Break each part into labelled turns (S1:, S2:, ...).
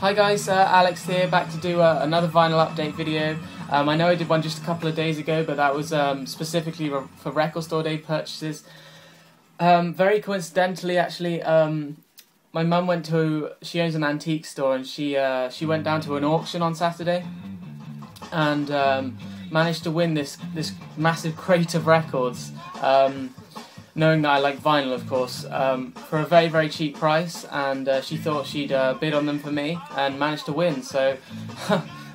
S1: Hi guys, Alex here, back to do another vinyl update video. I know I did one just a couple of days ago, but that was specifically for record store day purchases. Very coincidentally, actually, my mum she owns an antique store, and she went down to an auction on Saturday and managed to win this massive crate of records. Knowing that I like vinyl, of course, for a very, very cheap price, and she thought she'd bid on them for me and managed to win. So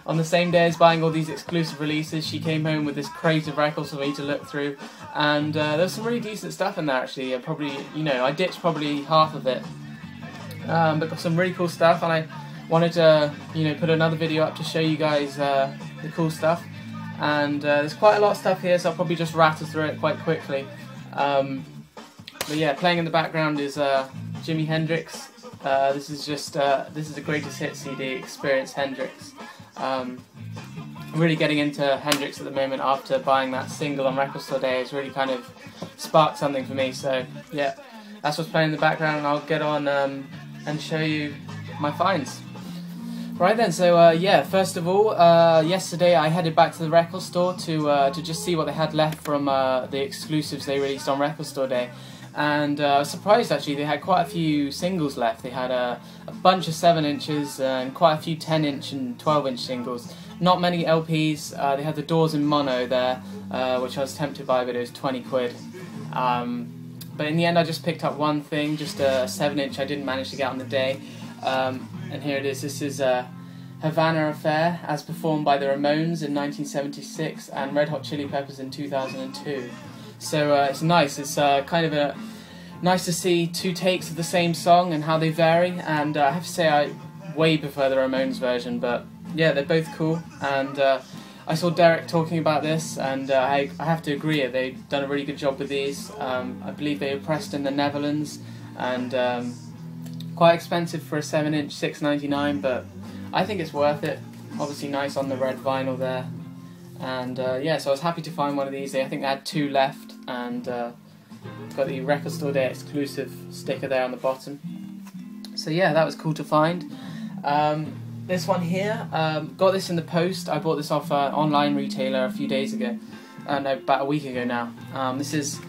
S1: on the same day as buying all these exclusive releases, she came home with this crate of records for me to look through, and there's some really decent stuff in there actually. I ditched probably half of it, but got some really cool stuff, and I wanted to put another video up to show you guys the cool stuff. And there's quite a lot of stuff here, so I'll probably just rattle through it quite quickly. But yeah, playing in the background is Jimi Hendrix. This is a greatest hit CD, Experience Hendrix. Really getting into Hendrix at the moment after buying that single on Record Store Day. It's really kind of sparked something for me. So yeah, that's what's playing in the background, and I'll get on and show you my finds. Right then, so yeah, first of all, yesterday I headed back to the record store to just see what they had left from the exclusives they released on Record Store Day. And I was surprised actually, they had quite a few singles left. They had a bunch of 7-inches and quite a few 10-inch and 12-inch singles. Not many LPs. They had the Doors in mono there, which I was tempted by, but it was 20 quid. But in the end I just picked up one thing, just a 7-inch I didn't manage to get on the day. And here it is. This is Havana Affair, as performed by the Ramones in 1976 and Red Hot Chili Peppers in 2002. So it's nice. It's kind of nice to see two takes of the same song and how they vary. And I have to say I way prefer the Ramones version, but yeah, they're both cool. And I saw Derek talking about this, and I have to agree. They've done a really good job with these. I believe they were pressed in the Netherlands, and quite expensive for a 7-inch, $6.99, but I think it's worth it. Obviously nice on the red vinyl there. And yeah, so I was happy to find one of these. I think they had 2 left, and got the Record Store Day exclusive sticker there on the bottom. So yeah, that was cool to find. This one here, got this in the post. I bought this off an online retailer a few days ago. No, about a week ago now. This is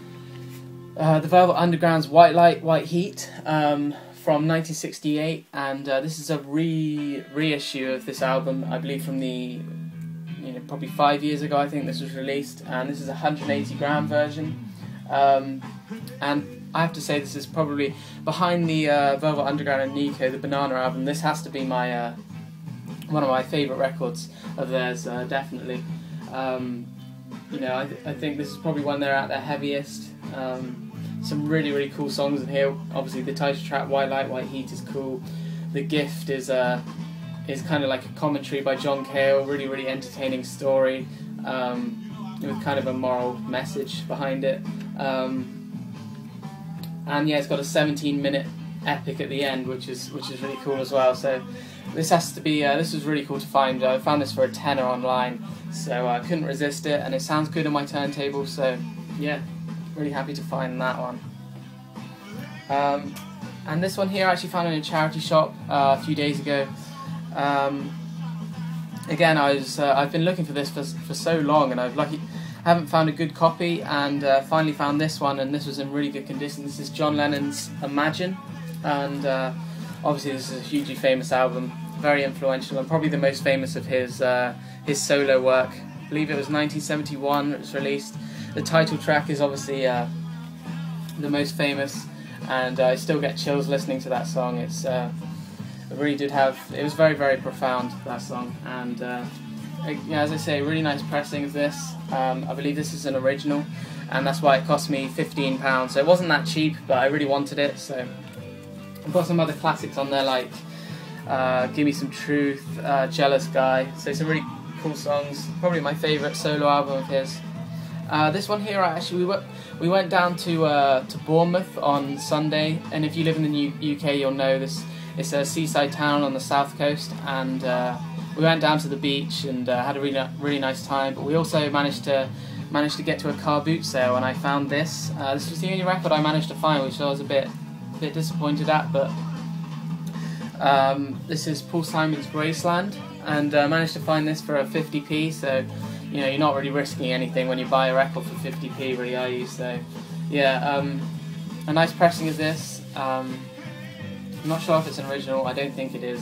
S1: the Velvet Underground's White Light, White Heat. From 1968, and this is a reissue of this album, I believe from the, probably 5 years ago I think this was released, and this is a 180-gram version, and I have to say this is probably, behind the Velvet Underground and Nico, the Banana album, this has to be my one of my favourite records of theirs, definitely. I think this is probably when they're at their heaviest. Some really, really cool songs in here. Obviously the title track, White Light, White Heat, is cool. The Gift is kind of like a commentary by John Cale, really, really entertaining story, with kind of a moral message behind it. And yeah, it's got a 17-minute epic at the end, which is really cool as well. So this has to be, this was really cool to find. I found this for a tenner online, so I couldn't resist it, and it sounds good on my turntable, so yeah. Really happy to find that one. And this one here I actually found in a charity shop a few days ago. Again, I've been looking for this for so long, and haven't found a good copy, and finally found this one, and this was in really good condition. This is John Lennon's Imagine, and obviously this is a hugely famous album, very influential, and probably the most famous of his solo work. I believe it was 1971 it was released. The title track is obviously the most famous, and I still get chills listening to that song. It was very, very profound, that song, and as I say, really nice pressing of this. I believe this is an original, and that's why it cost me £15, so it wasn't that cheap, but I really wanted it. So I've got some other classics on there, like Give Me Some Truth, Jealous Guy, so some really cool songs, probably my favourite solo album of his. This one here, we went down to Bournemouth on Sunday, and if you live in the UK, you'll know this. It's a seaside town on the south coast, and we went down to the beach and had a really nice time. But we also managed to get to a car boot sale, and I found this. This was the only record I managed to find, which I was a bit disappointed at, but This is Paul Simon's Graceland, and I managed to find this for a 50p, so you know, you're not really risking anything when you buy a record for 50p, really, are you? So yeah, a nice pressing of this. I'm not sure if it's an original, I don't think it is.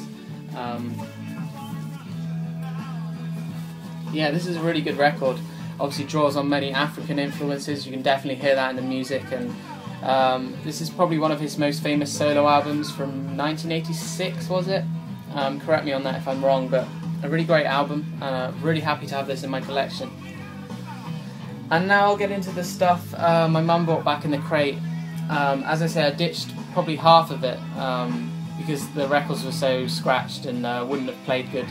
S1: Yeah, this is a really good record. Obviously draws on many African influences, you can definitely hear that in the music, and this is probably one of his most famous solo albums from 1986, was it? Correct me on that if I'm wrong, but a really great album. Really happy to have this in my collection. And now I'll get into the stuff my mum bought back in the crate. As I say, I ditched probably half of it because the records were so scratched and wouldn't have played good.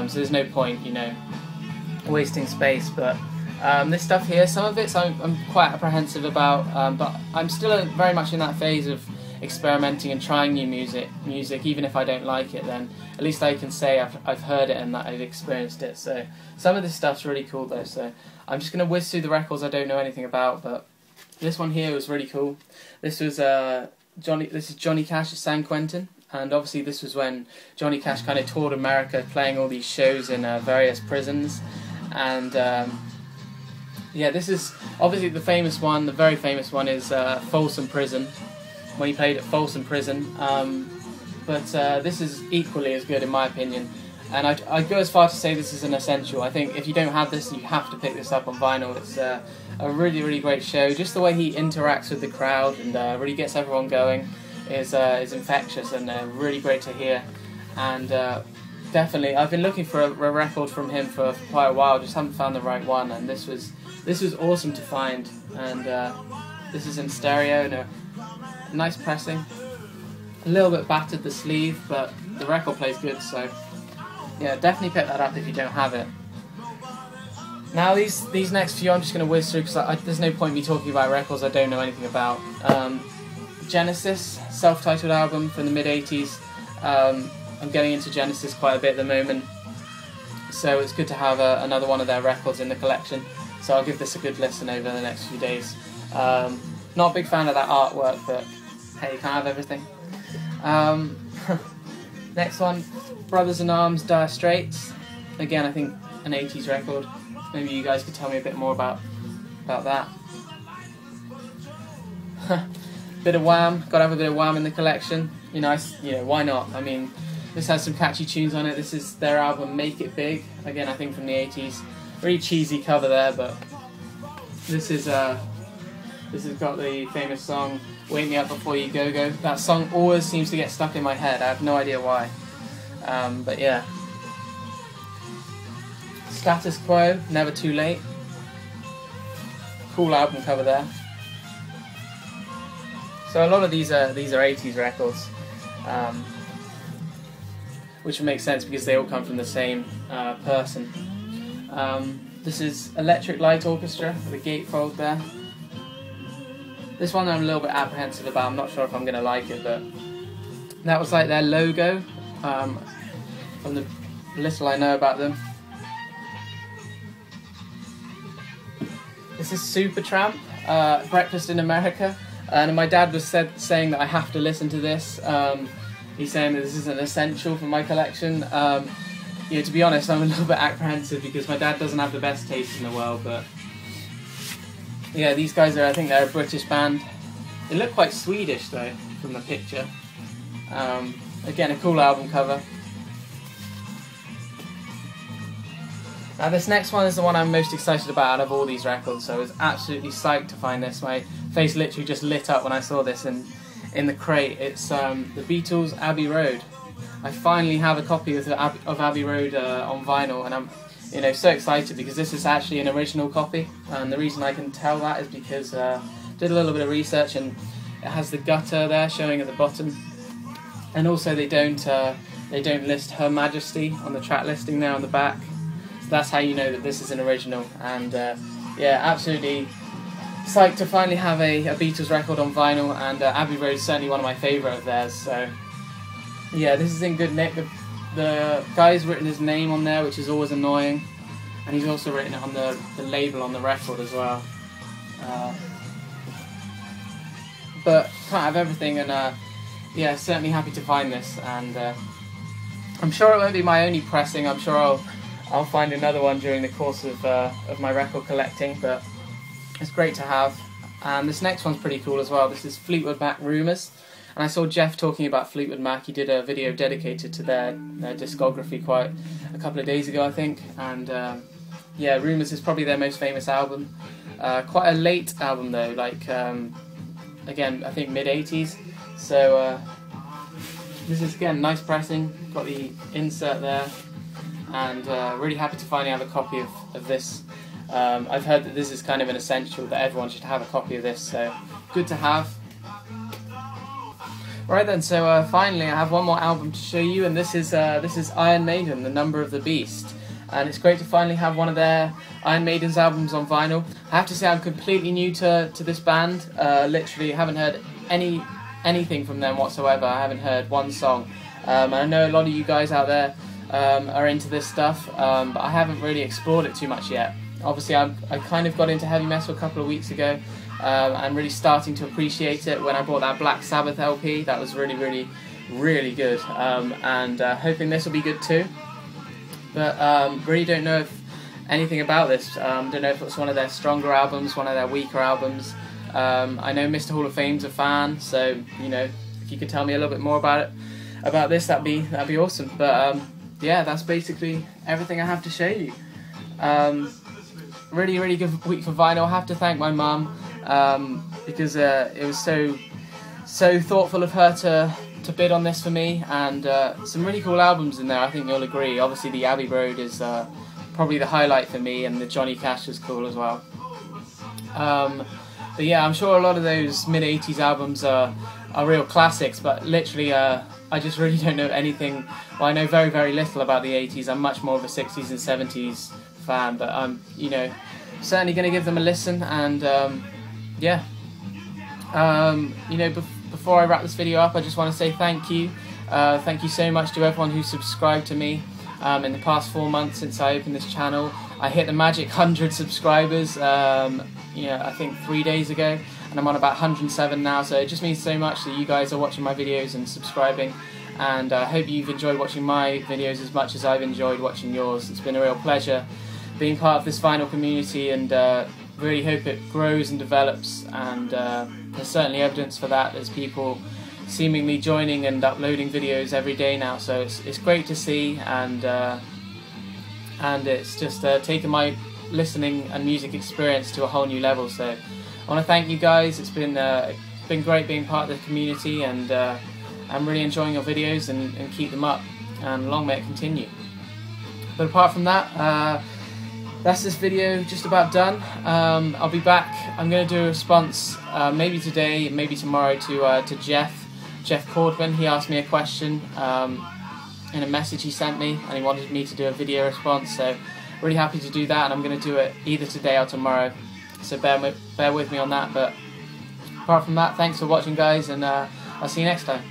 S1: So there's no point, you know, wasting space. But this stuff here, some of it I'm quite apprehensive about, but I'm still very much in that phase of experimenting and trying new music, even if I don't like it, then at least I can say I've heard it and that I've experienced it. So some of this stuff's really cool though, so I'm just going to whiz through the records I don't know anything about, but this one here was really cool. This was this is Johnny Cash at San Quentin, and obviously this was when Johnny Cash kind of toured America playing all these shows in various prisons, and yeah, this is obviously the famous one, the very famous one is Folsom Prison, when he played at Folsom Prison, but this is equally as good in my opinion, and I'd go as far to say this is an essential. I think if you don't have this, you have to pick this up on vinyl. It's a really, really great show. Just the way he interacts with the crowd and really gets everyone going is infectious and really great to hear, and definitely I've been looking for a record from him for quite a while, just haven't found the right one, and this was awesome to find, and this is in stereo and a nice pressing, a little bit battered the sleeve, but the record plays good, so yeah, definitely pick that up if you don't have it. Now these next few I'm just going to whiz through because there's no point me talking about records I don't know anything about. Genesis, self-titled album from the mid-80s. I'm getting into Genesis quite a bit at the moment, so it's good to have another one of their records in the collection, so I'll give this a good listen over the next few days. Not a big fan of that artwork, but hey, you can't have everything. Next one, Brothers in Arms, Dire Straits. Again, I think an 80s record. Maybe you guys could tell me a bit more about that. Bit of Wham, gotta have a bit of Wham in the collection. You know, why not? I mean, this has some catchy tunes on it. This is their album Make It Big. Again, I think from the 80s. Really cheesy cover there, but this has got the famous song Wake Me Up Before You Go Go. That song always seems to get stuck in my head. I have no idea why. But yeah. Status Quo, Never Too Late. Cool album cover there. So a lot of these are 80s records, which would make sense because they all come from the same person. This is Electric Light Orchestra with a gatefold there. This one I'm a little bit apprehensive about. I'm not sure if I'm going to like it, but that was like their logo, from the little I know about them. This is Super Tramp, Breakfast in America, and my dad was saying that I have to listen to this. He's saying that this is an essential for my collection. Yeah, to be honest, I'm a little bit apprehensive because my dad doesn't have the best taste in the world, but yeah, these guys I think they're a British band. They look quite Swedish though, from the picture. Again, a cool album cover. Now this next one is the one I'm most excited about out of all these records, so I was absolutely psyched to find this. My face literally just lit up when I saw this in the crate. It's the Beatles' Abbey Road. I finally have a copy of Abbey Road on vinyl, and I'm so excited because this is actually an original copy, and the reason I can tell that is because I did a little bit of research, and it has the gutter there showing at the bottom, and also they don't list Her Majesty on the track listing there on the back. That's how you know that this is an original, and yeah, absolutely psyched to finally have a Beatles record on vinyl, and Abbey Road is certainly one of my favourite of theirs, so yeah, this is in good nick. The guy's written his name on there, which is always annoying, and he's also written it on the label on the record as well. But can't have everything, and yeah, certainly happy to find this, and I'm sure it won't be my only pressing. I'm sure I'll find another one during the course of my record collecting, but it's great to have. And this next one's pretty cool as well. This is Fleetwood Mac Rumours, and I saw Jeff talking about Fleetwood Mac. He did a video dedicated to their discography quite a couple of days ago, I think, and yeah, Rumours is probably their most famous album. Quite a late album though, like again, I think mid-80s. So this is, again, nice pressing, got the insert there, and really happy to finally have a copy of this. I've heard that this is kind of an essential, that everyone should have a copy of this, so good to have. Right then, so finally I have one more album to show you, and this is Iron Maiden, The Number of the Beast. And it's great to finally have one of their Iron Maiden's albums on vinyl. I have to say I'm completely new to this band, literally haven't heard anything from them whatsoever. I haven't heard one song. And I know a lot of you guys out there are into this stuff, but I haven't really explored it too much yet. Obviously I kind of got into heavy metal a couple of weeks ago, and really starting to appreciate it when I bought that Black Sabbath LP. That was really, really, really good, and hoping this will be good too. But really don't know anything about this. Don't know if it's one of their stronger albums, one of their weaker albums. I know Mr. Hall of Fame's a fan, so you know, if you could tell me a little bit more about this, that'd be awesome. But yeah, that's basically everything I have to show you. Really, really good week for vinyl. I have to thank my mum, because it was so thoughtful of her to bid on this for me, and some really cool albums in there. I think you'll agree. Obviously, the Abbey Road is probably the highlight for me, and the Johnny Cash was cool as well. But yeah, I'm sure a lot of those mid-80s albums are real classics, but literally I just really don't know anything. Well, I know very, very little about the 80s. I'm much more of a 60s and 70s fan, but I'm, you know, certainly going to give them a listen. And yeah, you know, before I wrap this video up, I just want to say thank you. Thank you so much to everyone who subscribed to me in the past 4 months since I opened this channel. I hit the magic 100 subscribers, you know, I think 3 days ago, and I'm on about 107 now, so it just means so much that you guys are watching my videos and subscribing, and I hope you've enjoyed watching my videos as much as I've enjoyed watching yours. It's been a real pleasure being part of this vinyl community, and really hope it grows and develops, and there's certainly evidence for that. There's people seemingly joining and uploading videos every day now, so it's great to see, and it's just taken my listening and music experience to a whole new level. So I want to thank you guys. It's been great being part of the community, and I'm really enjoying your videos, and keep them up, and long may it continue. But apart from that, that's this video just about done. I'll be back. I'm going to do a response maybe today, maybe tomorrow, to Jeff Cordman. He asked me a question in a message he sent me, and he wanted me to do a video response, so really happy to do that, and I'm going to do it either today or tomorrow, so bear with me on that. But apart from that, thanks for watching guys, and I'll see you next time.